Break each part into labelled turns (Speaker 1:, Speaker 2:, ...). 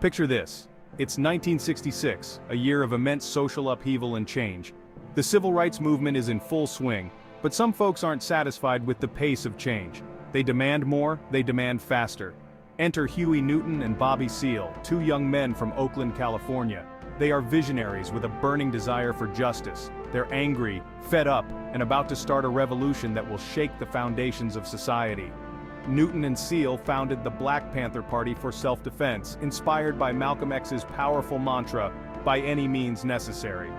Speaker 1: Picture this. It's 1966, a year of immense social upheaval and change. The civil rights movement is in full swing, but some folks aren't satisfied with the pace of change. They demand more, they demand faster. Enter Huey Newton and Bobby Seale, two young men from Oakland, California. They are visionaries with a burning desire for justice. They're angry, fed up, and about to start a revolution that will shake the foundations of society. Newton and Seale founded the Black Panther Party for self-defense, inspired by Malcolm X's powerful mantra, "by any means necessary."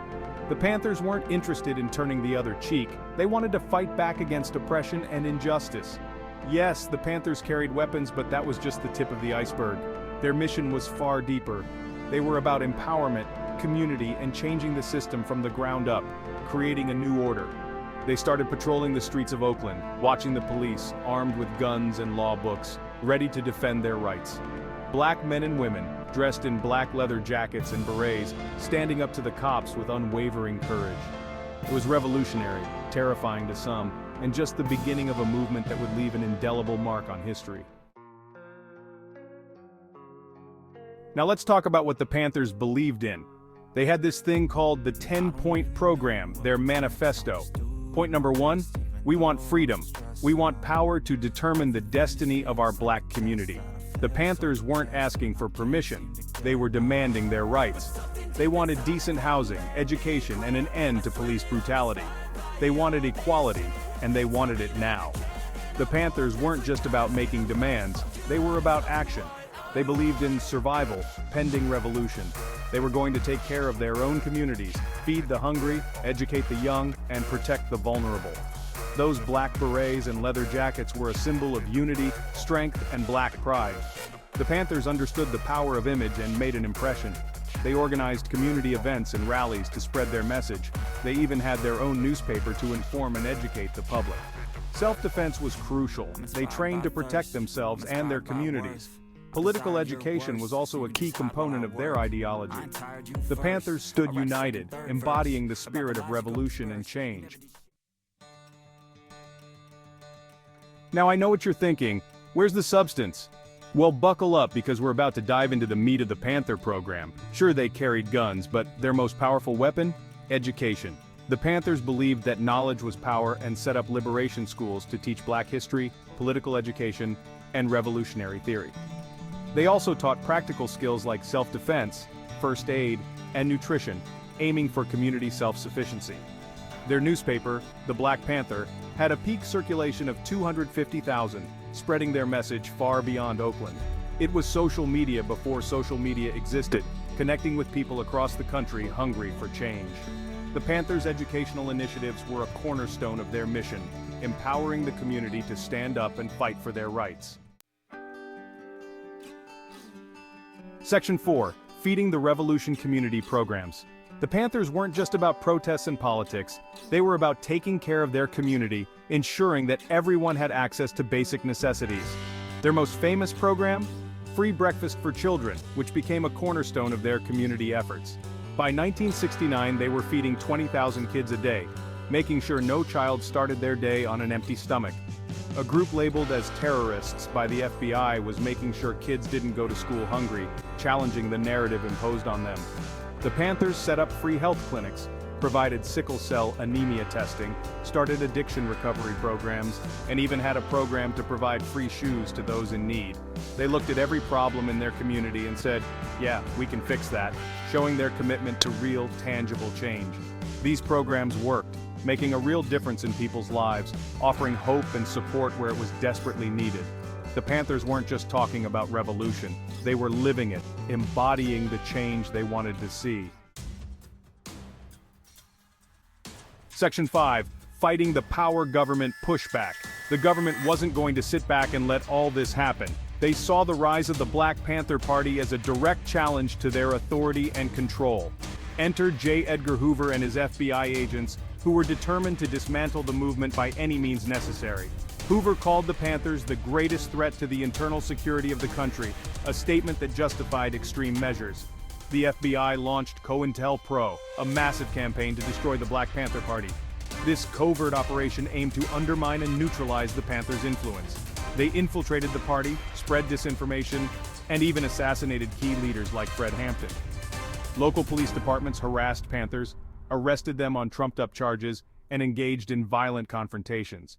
Speaker 1: The Panthers weren't interested in turning the other cheek, they wanted to fight back against oppression and injustice. Yes, the Panthers carried weapons, but that was just the tip of the iceberg. Their mission was far deeper. They were about empowerment, community, and changing the system from the ground up, creating a new order. They started patrolling the streets of Oakland, watching the police, armed with guns and law books, ready to defend their rights. Black men and women, dressed in black leather jackets and berets, standing up to the cops with unwavering courage. It was revolutionary, terrifying to some, and just the beginning of a movement that would leave an indelible mark on history. Now let's talk about what the Panthers believed in. They had this thing called the 10-point program, their manifesto. Point number 1, we want freedom. We want power to determine the destiny of our black community. The Panthers weren't asking for permission, they were demanding their rights. They wanted decent housing, education, and an end to police brutality. They wanted equality, and they wanted it now. The Panthers weren't just about making demands, they were about action. They believed in survival, pending revolution. They were going to take care of their own communities, feed the hungry, educate the young, and protect the vulnerable. Those black berets and leather jackets were a symbol of unity, strength, and black pride. The Panthers understood the power of image and made an impression. They organized community events and rallies to spread their message. They even had their own newspaper to inform and educate the public. Self-defense was crucial. They trained to protect themselves and their communities. Political education was also a key component of their ideology. The Panthers stood united, embodying the spirit of revolution and change. Now I know what you're thinking, where's the substance? Well, buckle up because we're about to dive into the meat of the Panther program. Sure, they carried guns, but their most powerful weapon? Education. The Panthers believed that knowledge was power and set up liberation schools to teach black history, political education, and revolutionary theory. They also taught practical skills like self-defense, first aid, and nutrition, aiming for community self-sufficiency. Their newspaper, the Black Panther, had a peak circulation of 250,000, spreading their message far beyond Oakland. It was social media before social media existed, connecting with people across the country hungry for change. The Panthers' educational initiatives were a cornerstone of their mission, empowering the community to stand up and fight for their rights. Section 4. Feeding the Revolution Community Programs. The Panthers weren't just about protests and politics, they were about taking care of their community, ensuring that everyone had access to basic necessities. Their most famous program? Free breakfast for children, which became a cornerstone of their community efforts. By 1969, they were feeding 20,000 kids a day, making sure no child started their day on an empty stomach. A group labeled as terrorists by the FBI was making sure kids didn't go to school hungry, challenging the narrative imposed on them. The Panthers set up free health clinics, provided sickle cell anemia testing, started addiction recovery programs, and even had a program to provide free shoes to those in need. They looked at every problem in their community and said, yeah, we can fix that, showing their commitment to real, tangible change. These programs worked, making a real difference in people's lives, offering hope and support where it was desperately needed. The Panthers weren't just talking about revolution, they were living it, embodying the change they wanted to see. Section 5. Fighting the power government pushback. The government wasn't going to sit back and let all this happen. They saw the rise of the Black Panther Party as a direct challenge to their authority and control. Enter J. Edgar Hoover and his FBI agents, who were determined to dismantle the movement by any means necessary. Hoover called the Panthers the greatest threat to the internal security of the country, a statement that justified extreme measures. The FBI launched COINTELPRO, a massive campaign to destroy the Black Panther Party. This covert operation aimed to undermine and neutralize the Panthers' influence. They infiltrated the party, spread disinformation, and even assassinated key leaders like Fred Hampton. Local police departments harassed Panthers, arrested them on trumped-up charges, and engaged in violent confrontations.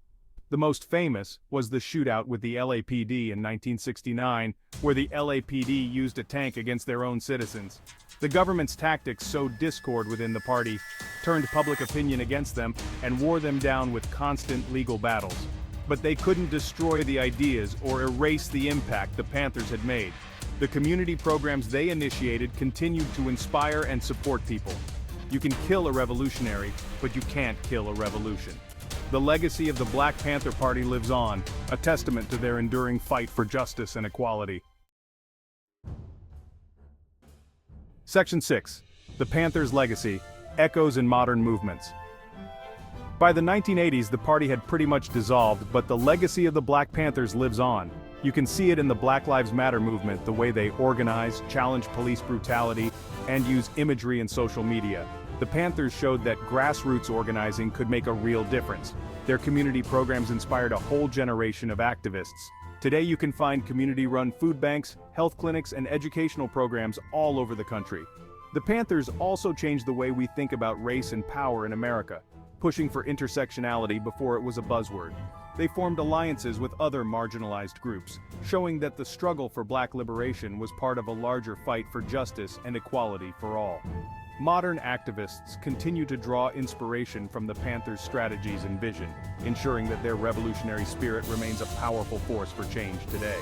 Speaker 1: The most famous was the shootout with the LAPD in 1969, where the LAPD used a tank against their own citizens. The government's tactics sowed discord within the party, turned public opinion against them, and wore them down with constant legal battles. But they couldn't destroy the ideas or erase the impact the Panthers had made. The community programs they initiated continued to inspire and support people. You can kill a revolutionary, but you can't kill a revolution. The legacy of the Black Panther Party lives on, a testament to their enduring fight for justice and equality. Section 6. The Panthers' Legacy, Echoes in Modern Movements. By the 1980s, the party had pretty much dissolved, but the legacy of the Black Panthers lives on. You can see it in the Black Lives Matter movement, the way they organize, challenge police brutality, and use imagery and social media. The Panthers showed that grassroots organizing could make a real difference. Their community programs inspired a whole generation of activists. Today you can find community-run food banks, health clinics, and educational programs all over the country. The Panthers also changed the way we think about race and power in America, pushing for intersectionality before it was a buzzword. They formed alliances with other marginalized groups, showing that the struggle for Black liberation was part of a larger fight for justice and equality for all. Modern activists continue to draw inspiration from the Panthers' strategies and vision, ensuring that their revolutionary spirit remains a powerful force for change today.